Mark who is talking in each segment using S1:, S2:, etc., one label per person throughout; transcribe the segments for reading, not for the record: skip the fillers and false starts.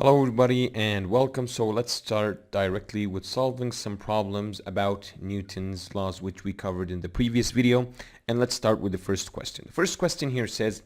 S1: Hello everybody and welcome. So let's start directly with solving some problems about Newton's laws which we covered in the previous video. And let's start with the first question. The first question here says,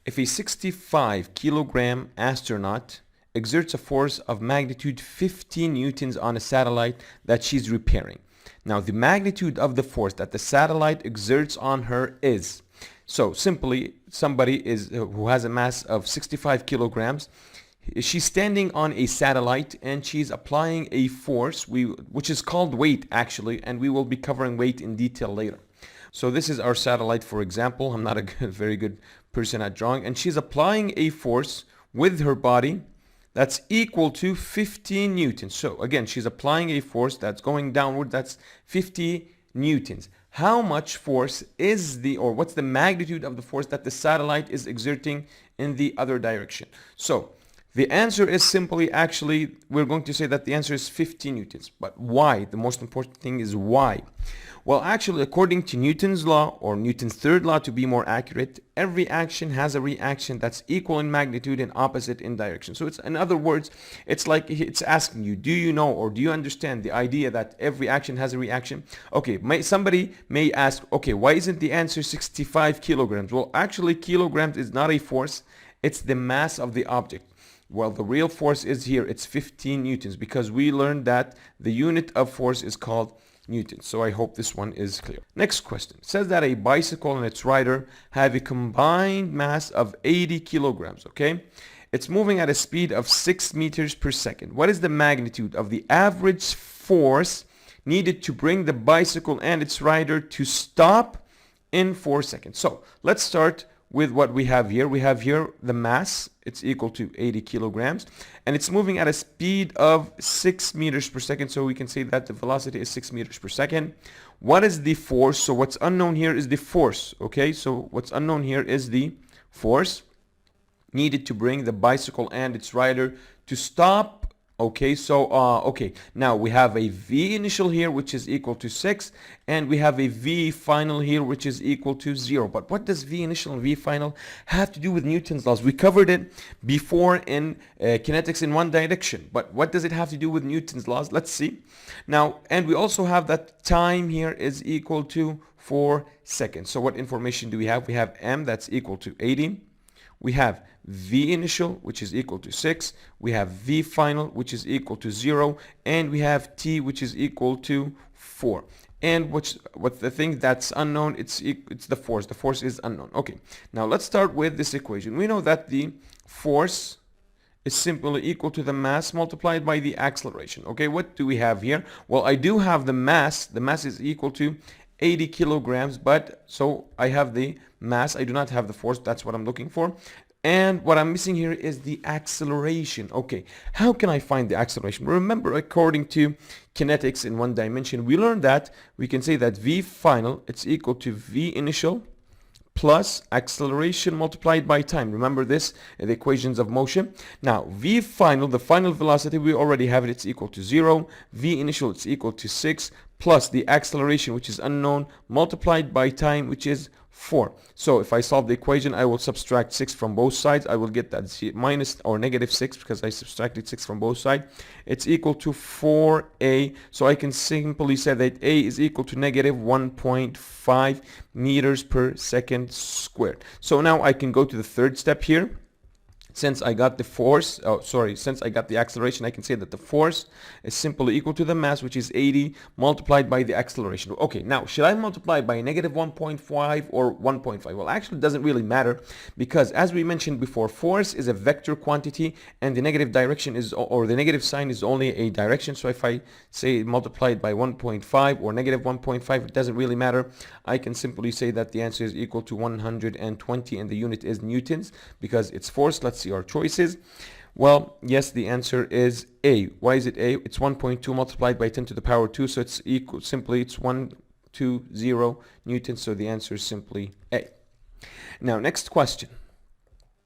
S1: if a 65 kilogram astronaut exerts a force of magnitude 50 newtons on a satellite that she's repairing. Now the magnitude of the force that the satellite exerts on her is, so simply somebody who has a mass of 65 kilograms. She's standing on a satellite and she's applying a force which is called weight actually, and we will be covering weight in detail later. So this is our satellite, for example. I'm not a very good person at drawing, and she's applying a force with her body that's equal to 15 newtons. So again, she's applying a force that's going downward, that's 50 newtons. How much force is what's the magnitude of the force that the satellite is exerting in the other direction? So the answer is simply, actually, we're going to say that the answer is 50 newtons. But why? The most important thing is why. Well, actually, according to Newton's law, or Newton's third law to be more accurate, every action has a reaction that's equal in magnitude and opposite in direction. So it's, in other words, it's like it's asking you, do you know or do you understand the idea that every action has a reaction? Okay, somebody may ask, okay, why isn't the answer 65 kilograms? Well, actually, kilograms is not a force. It's the mass of the object. Well, the real force is here, it's 15 newtons, because we learned that the unit of force is called newtons. So I hope this one is clear. Next question. It says that a bicycle and its rider have a combined mass of 80 kilograms, okay? It's moving at a speed of 6 meters per second. What is the magnitude of the average force needed to bring the bicycle and its rider to stop in 4 seconds? So let's start with what we have here. We have here the mass, it's equal to 80 kilograms, and it's moving at a speed of 6 meters per second, so we can say that the velocity is 6 meters per second. What is the force? So what's unknown here is the force, okay? So what's unknown here is the force needed to bring the bicycle and its rider to stop. Okay, so okay, now we have a V initial here which is equal to 6, and we have a V final here which is equal to 0. But what does V initial and V final have to do with Newton's laws? We covered it before in kinetics in one direction, but what does it have to do with Newton's laws? Let's see. Now, and we also have that time here is equal to 4 seconds. So what information do we have? We have M that's equal to 80. We have V initial, which is equal to 6. We have V final, which is equal to 0. And we have T, which is equal to 4. And what's the thing that's unknown? It's the force. The force is unknown. Okay, now let's start with this equation. We know that the force is simply equal to the mass multiplied by the acceleration. Okay, what do we have here? Well, I do have the mass. The mass is equal to 80 kilograms, but so I have the mass, I do not have the force. That's what I'm looking for. And what I'm missing here is the acceleration. Okay, how can I find the acceleration? Remember, according to kinetics in one dimension, we learned that we can say that V final, it's equal to V initial plus acceleration multiplied by time. Remember this in the equations of motion. Now, V final, the final velocity, we already have it, it's equal to 0. V initial, it's equal to 6, plus the acceleration, which is unknown, multiplied by time, which is 4. So if I solve the equation, I will subtract 6 from both sides. I will get that minus or negative 6 because I subtracted 6 from both sides. It's equal to 4a. So I can simply say that a is equal to negative 1.5 meters per second squared. So now I can go to the third step here. Since I got the force, since I got the acceleration, I can say that the force is simply equal to the mass, which is 80, multiplied by the acceleration. Okay, now, should I multiply by negative 1.5 or 1.5? Well, actually, it doesn't really matter, because as we mentioned before, force is a vector quantity, and the negative direction is, or the negative sign is only a direction. So if I say multiplied by 1.5 or negative 1.5, it doesn't really matter. I can simply say that the answer is equal to 120, and the unit is newtons, because it's force. Let's see our choices. Well, yes, the answer is A. Why is it A? It's 1.2 multiplied by 10 to the power 2, so it's equal, simply it's 120 newtons, so the answer is simply A. Now, next question.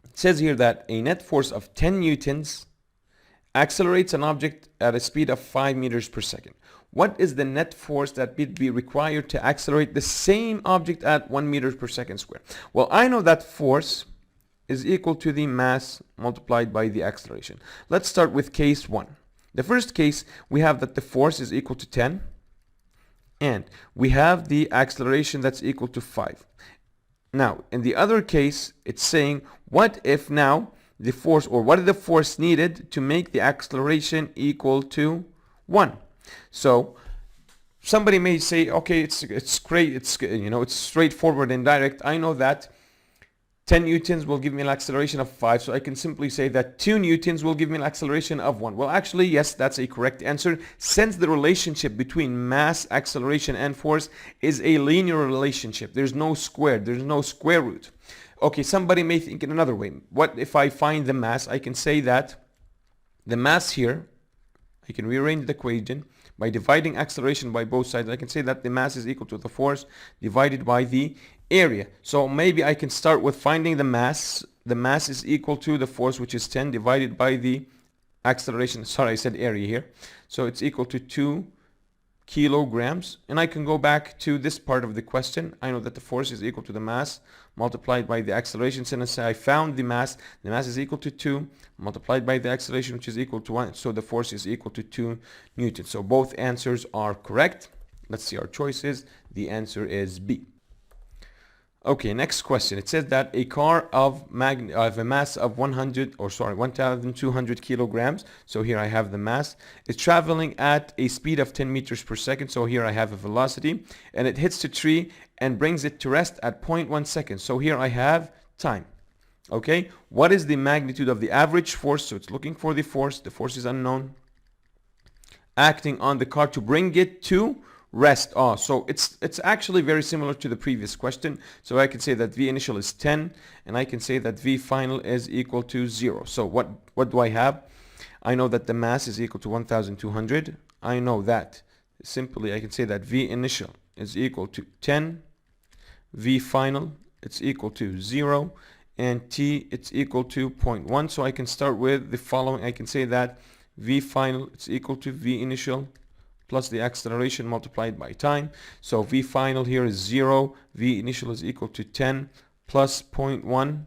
S1: It says here that a net force of 10 newtons accelerates an object at a speed of 5 meters per second. What is the net force that would be required to accelerate the same object at 1 meter per second square? Well, I know that force is equal to the mass multiplied by the acceleration. Let's start with case 1. The first case, we have that the force is equal to 10, and we have the acceleration that's equal to 5. Now, in the other case, it's saying, what if now the force, or what is the force needed to make the acceleration equal to 1? So, somebody may say, okay, it's great, it's straightforward and direct. I know that 10 newtons will give me an acceleration of 5, so I can simply say that 2 newtons will give me an acceleration of 1. Well, actually, yes, that's a correct answer, since the relationship between mass, acceleration, and force is a linear relationship. There's no square root. Okay, somebody may think in another way. What if I find the mass? I can say that the mass here, I can rearrange the equation by dividing acceleration by both sides. I can say that the mass is equal to the force divided by the area. So maybe I can start with finding the mass. The mass is equal to the force, which is 10, divided by the acceleration. Sorry, I said area here. So it's equal to 2 kilograms. And I can go back to this part of the question. I know that the force is equal to the mass multiplied by the acceleration. Since I found the mass is equal to 2 multiplied by the acceleration, which is equal to 1. So the force is equal to 2 newtons. So both answers are correct. Let's see our choices. The answer is B. Okay, next question. It says that a car of a mass of 1,200 kilograms. So here I have the mass. It's traveling at a speed of 10 meters per second. So here I have a velocity, and it hits the tree and brings it to rest at 0.1 seconds. So here I have time. Okay, what is the magnitude of the average force? So it's looking for the force. The force is unknown. Acting on the car to bring it to rest. So it's actually very similar to the previous question. So I can say that V initial is 10, and I can say that V final is equal to 0. So what do I have? I know that the mass is equal to 1,200. I know that simply I can say that V initial is equal to 10, V final it's equal to 0, and T it's equal to 0.1. So I can start with the following. I can say that V final it's equal to V initial plus the acceleration multiplied by time. So V final here is 0, V initial is equal to 10 plus 0.1,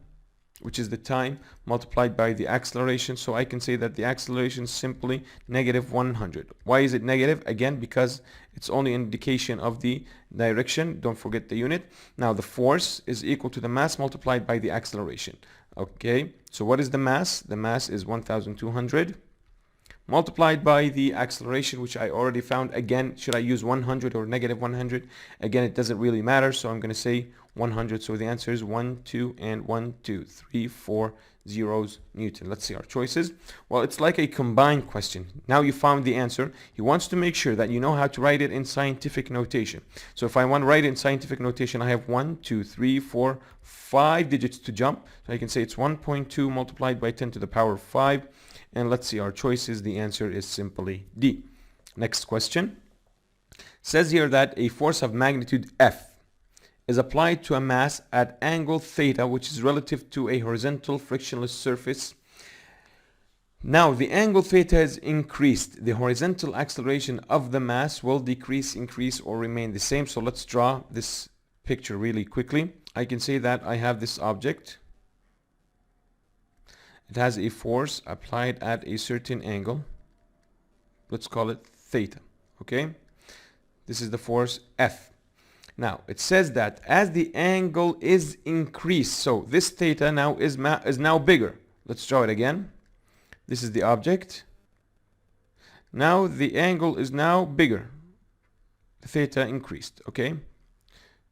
S1: which is the time, multiplied by the acceleration. So I can say that the acceleration is simply negative 100. Why is it negative? Again, because it's only an indication of the direction. Don't forget the unit. Now the force is equal to the mass multiplied by the acceleration. Okay, so what is the mass? The mass is 1,200 multiplied by the acceleration, which I already found. Again, should I use 100 or negative 100? Again, it doesn't really matter, so I'm going to say 100. So the answer is 1, 2, and 1, 2, 3, 4 zeros Newton. Let's see our choices. Well, it's like a combined question. Now you found the answer. He wants to make sure that you know how to write it in scientific notation. So if I want to write it in scientific notation, I have 1, 2, 3, 4, 5 digits to jump. So I can say it's 1.2 multiplied by 10 to the power of 5. And let's see our choices. The answer is simply D. Next question. Says here that a force of magnitude F is applied to a mass at angle theta, which is relative to a horizontal frictionless surface. Now the angle theta is increased. The horizontal acceleration of the mass will decrease, increase, or remain the same. So let's draw this picture really quickly. I can say that I have this object. It has a force applied at a certain angle. Let's call it theta. Okay? This is the force F. Now, it says that as the angle is increased, so this theta now is now bigger. Let's draw it again. This is the object. Now the angle is now bigger. The theta increased. Okay?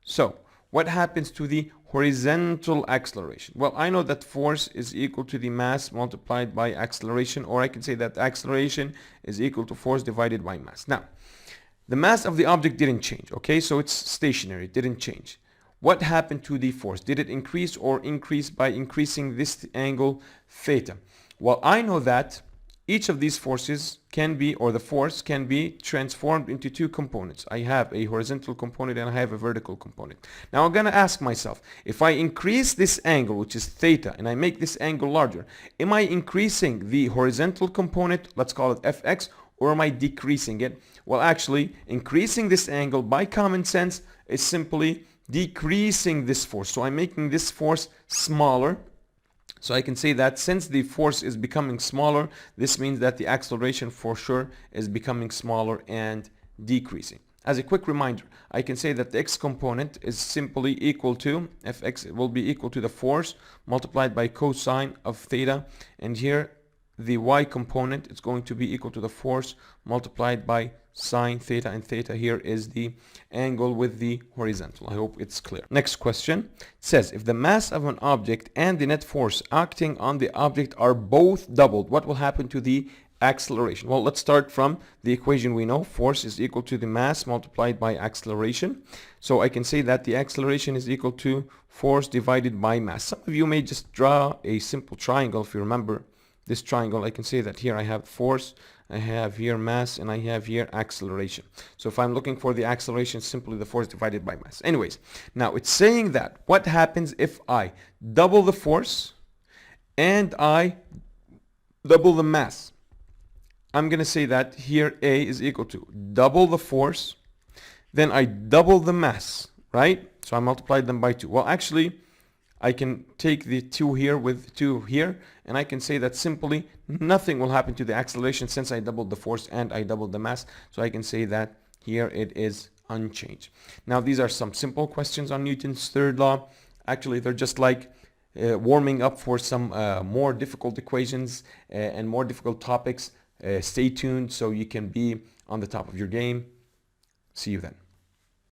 S1: So, what happens to the horizontal acceleration? Well, I know that force is equal to the mass multiplied by acceleration, or I can say that acceleration is equal to force divided by mass. Now, the mass of the object didn't change, okay? So it's stationary, it didn't change. What happened to the force? Did it increase or increase by increasing this angle theta? Well, I know that each of these forces can be, or the force can be transformed into two components. I have a horizontal component and I have a vertical component. Now I'm going to ask myself, if I increase this angle, which is theta, and I make this angle larger, am I increasing the horizontal component, let's call it fx, or am I decreasing it? Well, actually, increasing this angle by common sense is simply decreasing this force. So I'm making this force smaller. So I can say that since the force is becoming smaller, this means that the acceleration for sure is becoming smaller and decreasing. As a quick reminder, I can say that the x component is simply equal to, fx will be equal to the force multiplied by cosine of theta, and here the y component is going to be equal to the force multiplied by sine theta, and theta here is the angle with the horizontal. I hope it's clear. Next question. It says if the mass of an object and the net force acting on the object are both doubled, what will happen to the acceleration? Well, let's start from the equation we know. Force is equal to the mass multiplied by acceleration. So I can say that the acceleration is equal to force divided by mass. Some of you may just draw a simple triangle. If you remember this triangle, I can say that here I have force, I have here mass, and I have here acceleration. So if I'm looking for the acceleration, simply the force divided by mass. Anyways, now it's saying that what happens if I double the force and I double the mass? I'm going to say that here A is equal to double the force, then I double the mass, right? So I multiplied them by 2. Well, actually, I can take the 2 here with 2 here, and I can say that simply nothing will happen to the acceleration since I doubled the force and I doubled the mass. So I can say that here it is unchanged. Now, these are some simple questions on Newton's third law. Actually, they're just like warming up for some more difficult equations and more difficult topics. Stay tuned so you can be on the top of your game. See you then.